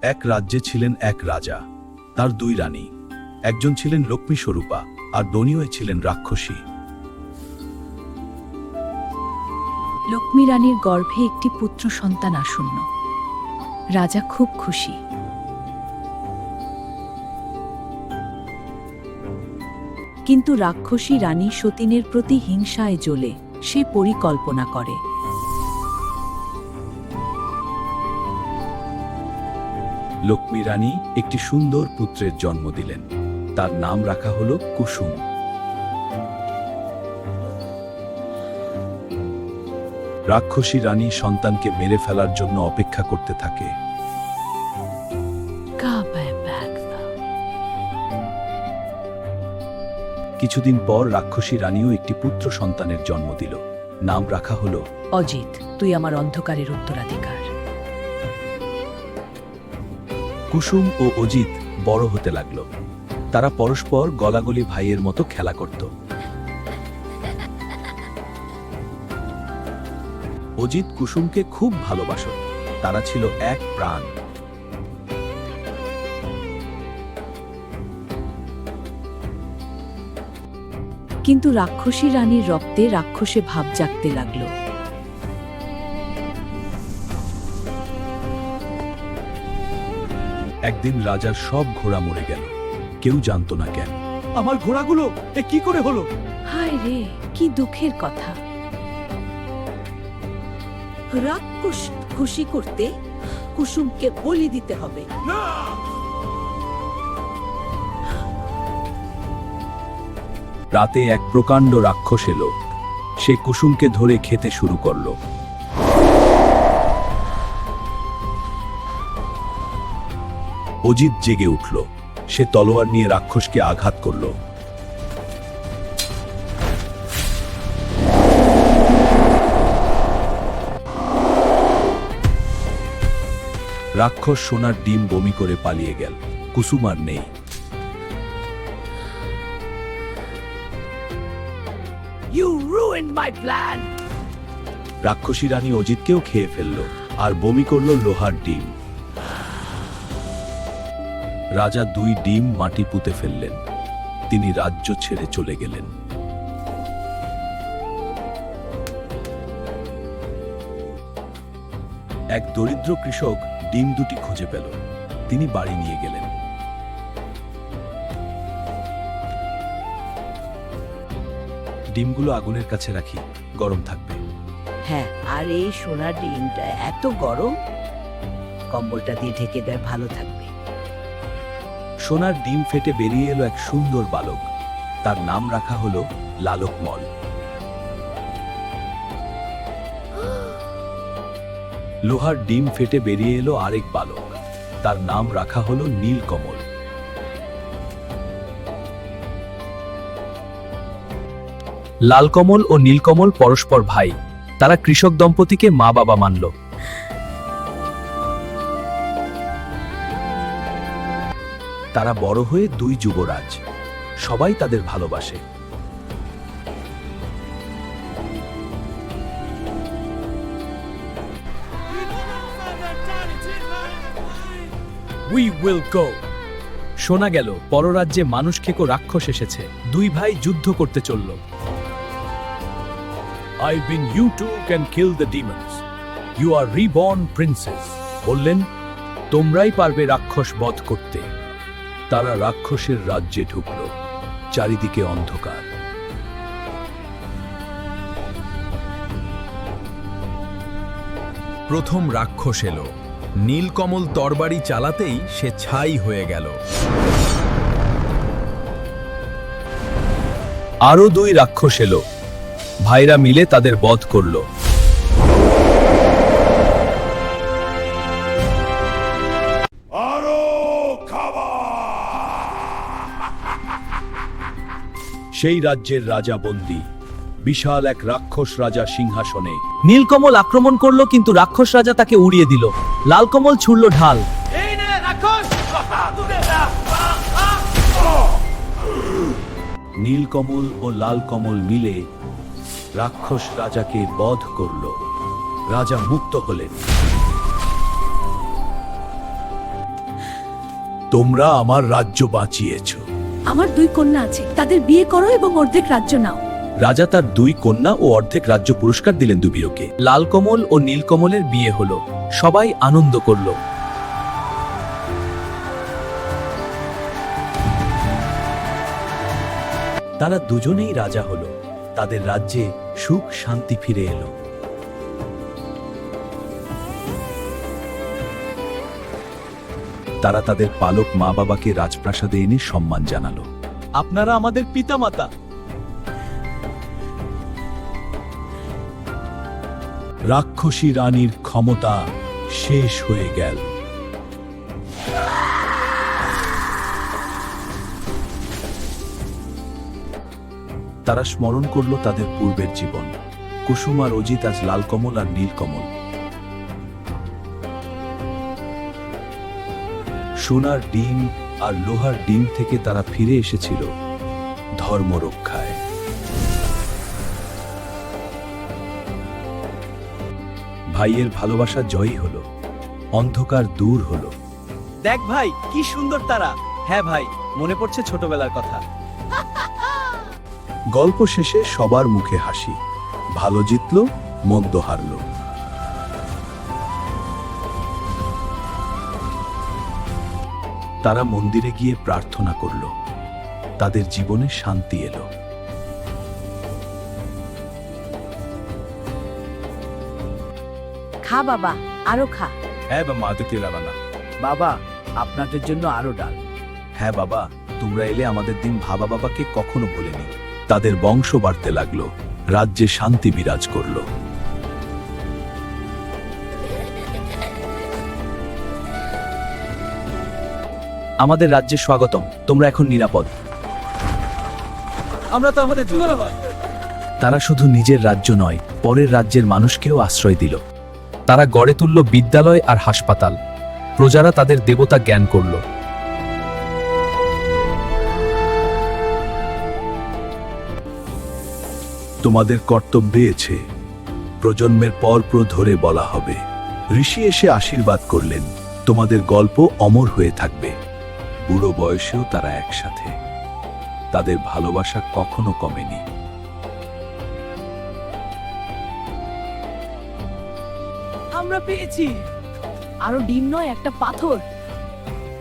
এক রাজ্যে ছিলেন এক রাজা, তার দুই রানী। একজন ছিলেন লক্ষ্মী স্বরূপা আর দনীয় ছিলেন রাক্ষসী। লক্ষ্মী রানীর গর্ভে একটি পুত্র সন্তান আসন্ন। রাজা খুব খুশি। কিন্তু রাক্ষসী রানী সতীনের প্রতি হিংসায় জ্বলে সে পরিকল্পনা করে। লক্ষ্মী রানী একটি সুন্দর পুত্রের জন্ম দিলেন। তার নাম রাখা হলো কুসুম। রাক্ষসী রানী সন্তানকে মেরে ফেলার জন্য অপেক্ষা করতে থাকে। কিছুদিন পর রাক্ষসী রানীও একটি পুত্র সন্তানের জন্ম দিল। নাম রাখা হলো অজিত, তুই আমার অন্ধকারের উত্তরাধিকার। কুসুম ও অজিত বড় হতে লাগল। তারা পরস্পর গলাগলি ভাইয়ের মতো খেলা করত। অজিত কুসুমকে খুব ভালোবাসত। তারা ছিল এক প্রাণ। কিন্তু রাক্ষসী রানীর রক্তে রাক্ষসে ভাব জাগতে লাগল। একদিন রাজার সব ঘোড়া মরে গেল। কেউ জানতো না কেন। আমার ঘোড়াগুলো কি করে হলো? হায় রে, কি দুঃখের কথা। রাক্ষস খুশি করতে কুসুমকে বলি দিতে হবে। রাতে এক প্রকাণ্ড রাক্ষস এলো। সে কুসুমকে ধরে খেতে শুরু করলো। অজিত জেগে উঠল। সে তলোয়ার নিয়ে রাক্ষসকে আঘাত করল। রাক্ষস সোনার ডিম বমি করে পালিয়ে গেল। কুসুম আর নেই। You ruined my plan! রাক্ষসী রানী অজিতকেও খেয়ে ফেলল আর বমি করল লোহার ডিম। রাজা দুই ডিম মাটি পুঁতে ফেললেন। তিনি রাজ্য ছেড়ে চলে গেলেন। এক দরিদ্র কৃষক ডিম দুটি খুঁজে পেল। তিনি বাড়ি নিয়ে গেলেন। ডিমগুলো আগুনের কাছে রাখি, গরম থাকবে। হ্যাঁ, আর এই সোনার ডিমটা এত গরম, কম্বলটা দিয়ে ঢেকে দেয়, ভালো থাকবে। সোনার ডিম ফেটে বেরিয়ে এলো এক সুন্দর বালক। তার নাম রাখা হলো লালকমল। লোহার ডিম ফেটে বেরিয়ে এলো আরেক বালক। তার নাম রাখা হলো নীলকমল। লালকমল ও নীলকমল পরস্পর ভাই। তারা কৃষক দম্পতিকে মা বাবা মানল। তারা বড় হয়ে দুই যুবরাজ। সবাই তাদের ভালোবাসে। We will go. শোনা গেল পররাজ্যে মানুষ খেকো রাক্ষস এসেছে। দুই ভাই যুদ্ধ করতে চলল। I win, you two can kill the demons. You are reborn princess. বললেন, তোমরাই পারবে রাক্ষস বধ করতে। তারা রাক্ষসের রাজ্যে ঢুকল। চারিদিকে অন্ধকার। প্রথম রাক্ষস এলো। নীলকমল তরবারি চালাতেই সে ছাই হয়ে গেল। আরো দুই রাক্ষস এলো। ভাইরা মিলে তাদের বধ করল। সেই রাজ্যের রাজা বন্দী। বিশাল এক রাক্ষস রাজা সিংহাসনে। নীলকমল আক্রমণ করলো, কিন্তু রাক্ষস রাজা তাকে উড়িয়ে দিল। লালকমল ছুড়ল ঢাল। নীলকমল ও লালকমল মিলে রাক্ষস রাজাকে বধ করল। রাজা মুক্ত হলেন। তোমরা আমার রাজ্য বাঁচিয়েছ। আমার 2 কন্যা আছে, তাদের বিয়ে করো এবং অর্ধেক রাজ্য নাও। রাজা তার 2 কন্যা ও অর্ধেক রাজ্য পুরস্কার দিলেন দুবীরকে। লালকমল ও নীলকমলের বিয়ে হলো, সবাই আনন্দ করলো। তারা দুজনেই রাজা হলো, তাদের রাজ্যে সুখ শান্তি ফিরে এলো। তারা তাদের পালক মা বাবাকে রাজপ্রাসাদে এনে সম্মান জানালো। আপনারা আমাদের পিতামাতা। রাক্ষসী রানীর ক্ষমতা শেষ হয়ে গেল। তারা স্মরণ করল তাদের পূর্বের জীবন। কুসুম আর অজিত আজ লালকমল আর নীলকমল। সোনার ডিম আর লোহার ডিম থেকে তারা ফিরে এসেছিল ধর্ম রক্ষায়। ভাইয়ের ভালোবাসা জয়ী হলো, অন্ধকার দূর হলো। দেখ ভাই, কি সুন্দর তারা। হ্যাঁ ভাই, মনে পড়ছে ছোটবেলার কথা। গল্প শেষে সবার মুখে হাসি। ভালো জিতলো, মন্দ হারলো। তারা মন্দিরে গিয়ে প্রার্থনা করল, তাদের জীবনে শান্তি এলো। খা বাবা, আরো খা। হ্যাঁ বা মাতে রাবানা। বাবা, আপনাদের জন্য আরো ডাল। হ্যাঁ বাবা, তোমরা এলে আমাদের দিন ভাবা বাবাকে কখনো ভোলেনি। তাদের বংশ বাড়তে লাগলো, রাজ্যে শান্তি বিরাজ করলো। আমাদের রাজ্যে স্বাগতম, তোমরা এখন নিরাপদ। আমরা তো আমাদের তারা শুধু নিজের রাজ্য নয়, পরের রাজ্যের মানুষকেও আশ্রয় দিল। তারা গড়ে তুলল বিদ্যালয় আর হাসপাতাল। প্রজারা তাদের দেবতা জ্ঞান করল। তোমাদের কর্তব্যে আছে, প্রজন্মের পর ধরে বলা হবে। ঋষি এসে আশীর্বাদ করলেন, তোমাদের গল্প অমর হয়ে থাকবে। বুড়ো বয়সেও তারা একসাথে, তাদের ভালোবাসা কখনো কমেনি। আমরা পেয়েছি আরো ডিম নয়, একটা পাথর।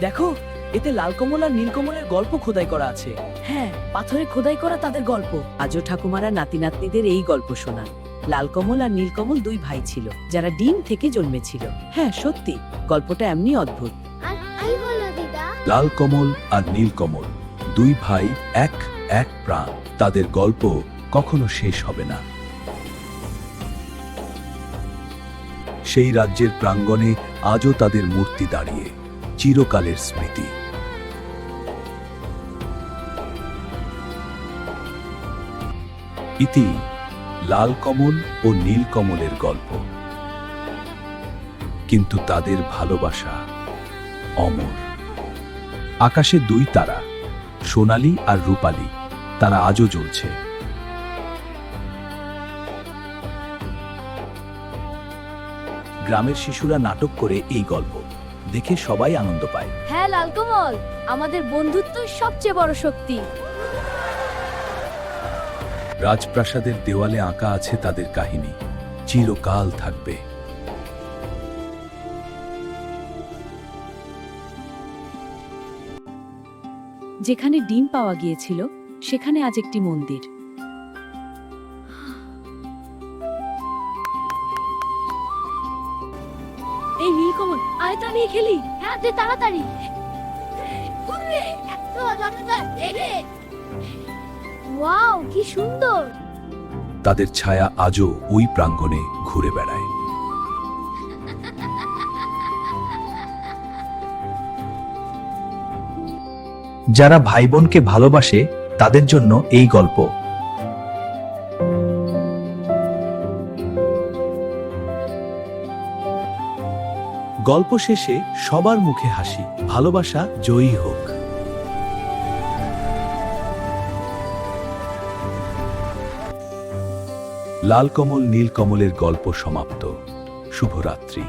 দেখো, এতে লালকমল আর নীলকমলের গল্প খোদাই করা আছে। হ্যাঁ, পাথরে খোদাই করা তাদের গল্প। আজও ঠাকুমারা নাতি নাতনিদের এই গল্প শোনান। লালকমল আর নীলকমল 2 ভাই ছিল, যারা ডিম থেকে জন্মেছিল। হ্যাঁ সত্যি, গল্পটা এমনি অদ্ভুত। লাল কমল আর নীল কমল, 2 ভাই, এক এক প্রাণ। তাদের গল্প কখনো শেষ হবে না। সেই রাজ্যের প্রাঙ্গণে আজও তাদের মূর্তি দাঁড়িয়ে, চিরকালের স্মৃতি। ইতি লাল কমল ও নীল কমলের গল্প, কিন্তু তাদের ভালোবাসা অমর। আকাশে 2 তারা, সোনালী আর রূপালী, তারা আজও জ্বলছে। গ্রামের শিশুরা নাটক করে এই গল্প দেখে সবাই আনন্দ পায়। হ্যাঁ লালকমল, আমাদের বন্ধুত্বই সবচেয়ে বড় শক্তি। রাজপ্রাসাদের দেওয়ালে আঁকা আছে তাদের কাহিনী, চিরকাল থাকবে। যেখানে ডিম পাওয়া গিয়েছিল, সেখানে আজ একটি মন্দির। এই নীলকমল, আয় তা নিয়ে খেলি। হ্যাঁ দে তাড়াতাড়ি। ওয়াও, কি সুন্দর। তাদের ছায়া আজও ওই প্রাঙ্গণে ঘুরে বেড়ায়। যারা ভাই বোনকে ভালোবাসে, তাদের জন্য এই গল্প। গল্প শেষে সবার মুখে হাসি, ভালোবাসা জয়ী হোক। লাল কমল নীল কমলের গল্প সমাপ্ত। শুভরাত্রি।